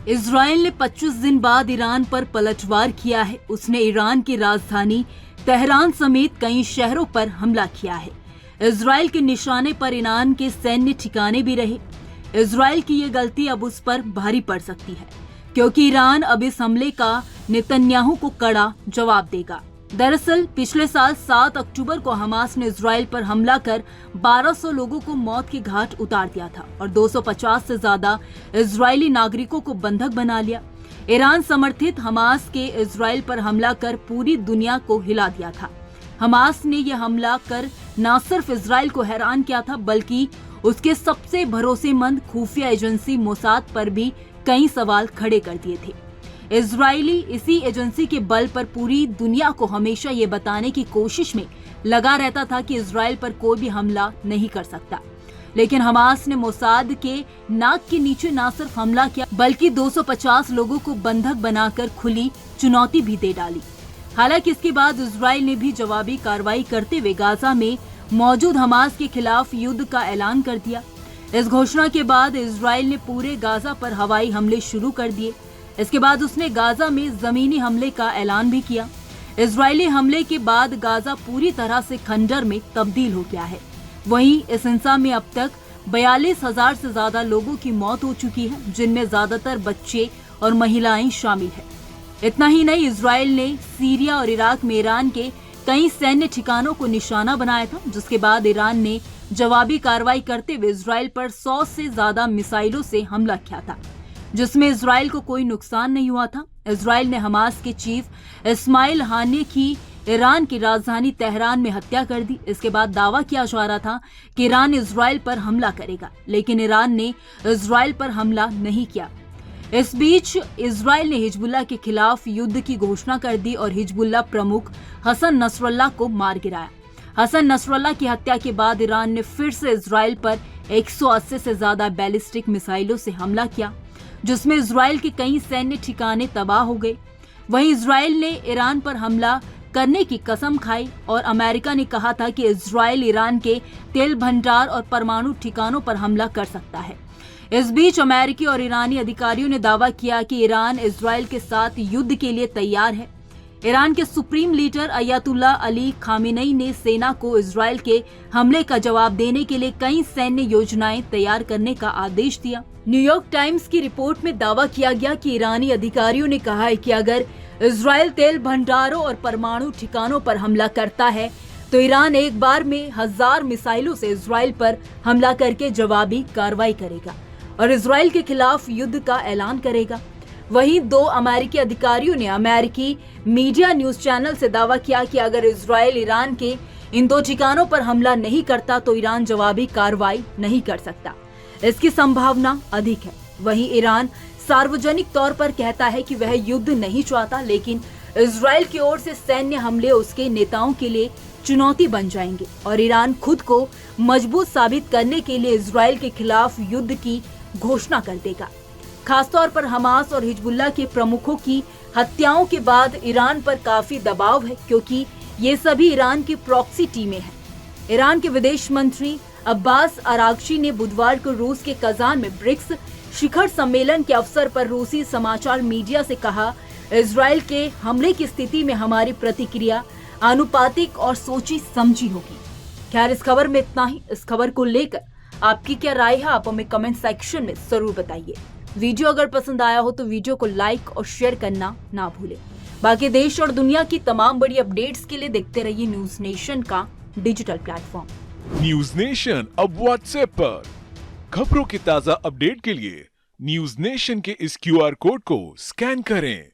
Israel ने 25 दिन बाद ईरान पर पलटवार किया है। उसने ईरान की राजधानी तेहरान समेत कई शहरों पर हमला किया है। इजराइल के निशाने पर ईरान के सैन्य ठिकाने भी रहे। इजराइल की ये गलती अब उस पर भारी पड़ सकती है, क्योंकि ईरान अब इस हमले का नेतन्याहू को कड़ा जवाब देगा। दरअसल पिछले साल 7 अक्टूबर को हमास ने इजराइल पर हमला कर 1200 लोगों को मौत के घाट उतार दिया था और 250 से ज्यादा इजरायली नागरिकों को बंधक बना लिया। ईरान समर्थित हमास के इजराइल पर हमला कर पूरी दुनिया को हिला दिया था। हमास ने यह हमला कर न सिर्फ इजराइल को हैरान किया था, बल्कि उसके सबसे भरोसेमंद खुफिया एजेंसी मोसाद पर भी कई सवाल खड़े कर दिए थे। इजरायली इसी एजेंसी के बल पर पूरी दुनिया को हमेशा ये बताने की कोशिश में लगा रहता था कि इजराइल पर कोई भी हमला नहीं कर सकता। लेकिन हमास ने मोसाद के नाक के नीचे न सिर्फ हमला किया, बल्कि 250 लोगों को बंधक बनाकर खुली चुनौती भी दे डाली। हालांकि इसके बाद इजराइल ने भी जवाबी कार्रवाई करते हुए गाजा में मौजूद हमास के खिलाफ युद्ध का ऐलान कर दिया। इस घोषणा के बाद इजराइल ने पूरे गाजा पर हवाई हमले शुरू कर दिए। इसके बाद उसने गाजा में जमीनी हमले का ऐलान भी किया। इजरायली हमले के बाद गाजा पूरी तरह से खंडर में तब्दील हो गया है। वहीं इस हिंसा में अब तक 42,000 से ज्यादा लोगों की मौत हो चुकी है, जिनमें ज्यादातर बच्चे और महिलाएं शामिल है। इतना ही नहीं, इजराइल ने सीरिया और इराक में ईरान के कई सैन्य ठिकानों को निशाना बनाया था, जिसके बाद ईरान ने जवाबी कार्रवाई करते हुए इजराइल पर 100 से ज्यादा मिसाइलों से हमला किया था, जिसमें इजराइल को कोई नुकसान नहीं हुआ था। इजराइल ने हमास के चीफ इस्माइल हानिये की ईरान की राजधानी तेहरान में हत्या कर दी। इसके बाद दावा किया जा रहा था कि ईरान इजराइल पर हमला करेगा, लेकिन ईरान ने इजराइल पर हमला नहीं किया। इस बीच इजराइल ने हिजबुल्लाह के खिलाफ युद्ध की घोषणा कर दी और हिजबुल्लाह प्रमुख हसन नसरल्लाह को मार गिराया। हसन नसरल्लाह की हत्या के बाद ईरान ने फिर से इजराइल पर 180 से ज्यादा बैलिस्टिक मिसाइलों से हमला किया, जिसमें इजराइल के कई सैन्य ठिकाने तबाह हो गए। वहीं इजराइल ने ईरान पर हमला करने की कसम खाई और अमेरिका ने कहा था कि इजराइल ईरान के तेल भंडार और परमाणु ठिकानों पर हमला कर सकता है। इस बीच अमेरिकी और ईरानी अधिकारियों ने दावा किया कि ईरान इजराइल के साथ युद्ध के लिए तैयार है। ईरान के supreme leader Ayatollah Ali Khamenei ने सेना को इजराइल के हमले का जवाब देने के लिए कई सैन्य योजनाएं तैयार करने का आदेश दिया। न्यूयॉर्क टाइम्स की रिपोर्ट में दावा किया गया कि ईरानी अधिकारियों ने कहा है कि अगर इजराइल तेल भंडारों और परमाणु ठिकानों पर हमला करता है तो ईरान एक बार में 1000 मिसाइलों से इजराइल पर हमला करके जवाबी कार्रवाई करेगा और इजराइल के खिलाफ युद्ध का ऐलान करेगा। वहीं 2 अमेरिकी अधिकारियों ने अमेरिकी मीडिया न्यूज चैनल से दावा किया कि अगर इजराइल ईरान के इन 2 ठिकानों पर हमला नहीं करता तो ईरान जवाबी कार्रवाई नहीं कर सकता। इसकी संभावना अधिक है। वहीं ईरान सार्वजनिक तौर पर कहता है कि वह युद्ध नहीं चाहता, लेकिन इजराइल की ओर से सैन्य हमले उसके नेताओं के लिए चुनौती बन जाएंगे और ईरान खुद को मजबूत साबित करने के लिए इजराइल के खिलाफ युद्ध की घोषणा कर देगा। खासतौर पर हमास और हिजबुल्लाह के प्रमुखों की हत्याओं के बाद ईरान पर काफी दबाव है, क्योंकि ये सभी ईरान की प्रॉक्सी टीमें हैं। ईरान के विदेश मंत्री अब्बास अरागची ने बुधवार को रूस के कजान में ब्रिक्स शिखर सम्मेलन के अवसर पर रूसी समाचार मीडिया से कहा, इजराइल के हमले की स्थिति में हमारी प्रतिक्रिया आनुपातिक और सोची समझी होगी। खैर, इस खबर में इतना ही। इस खबर को लेकर आपकी क्या राय है, आप हमें कमेंट सेक्शन में जरूर बताइए। वीडियो अगर पसंद आया हो तो वीडियो को लाइक और शेयर करना ना भूलें। बाकी देश और दुनिया की तमाम बड़ी अपडेट्स के लिए देखते रहिए न्यूज नेशन का डिजिटल प्लेटफॉर्म। न्यूज नेशन अब व्हाट्सएप पर खबरों की ताजा अपडेट के लिए न्यूज नेशन के इस QR कोड को स्कैन करें।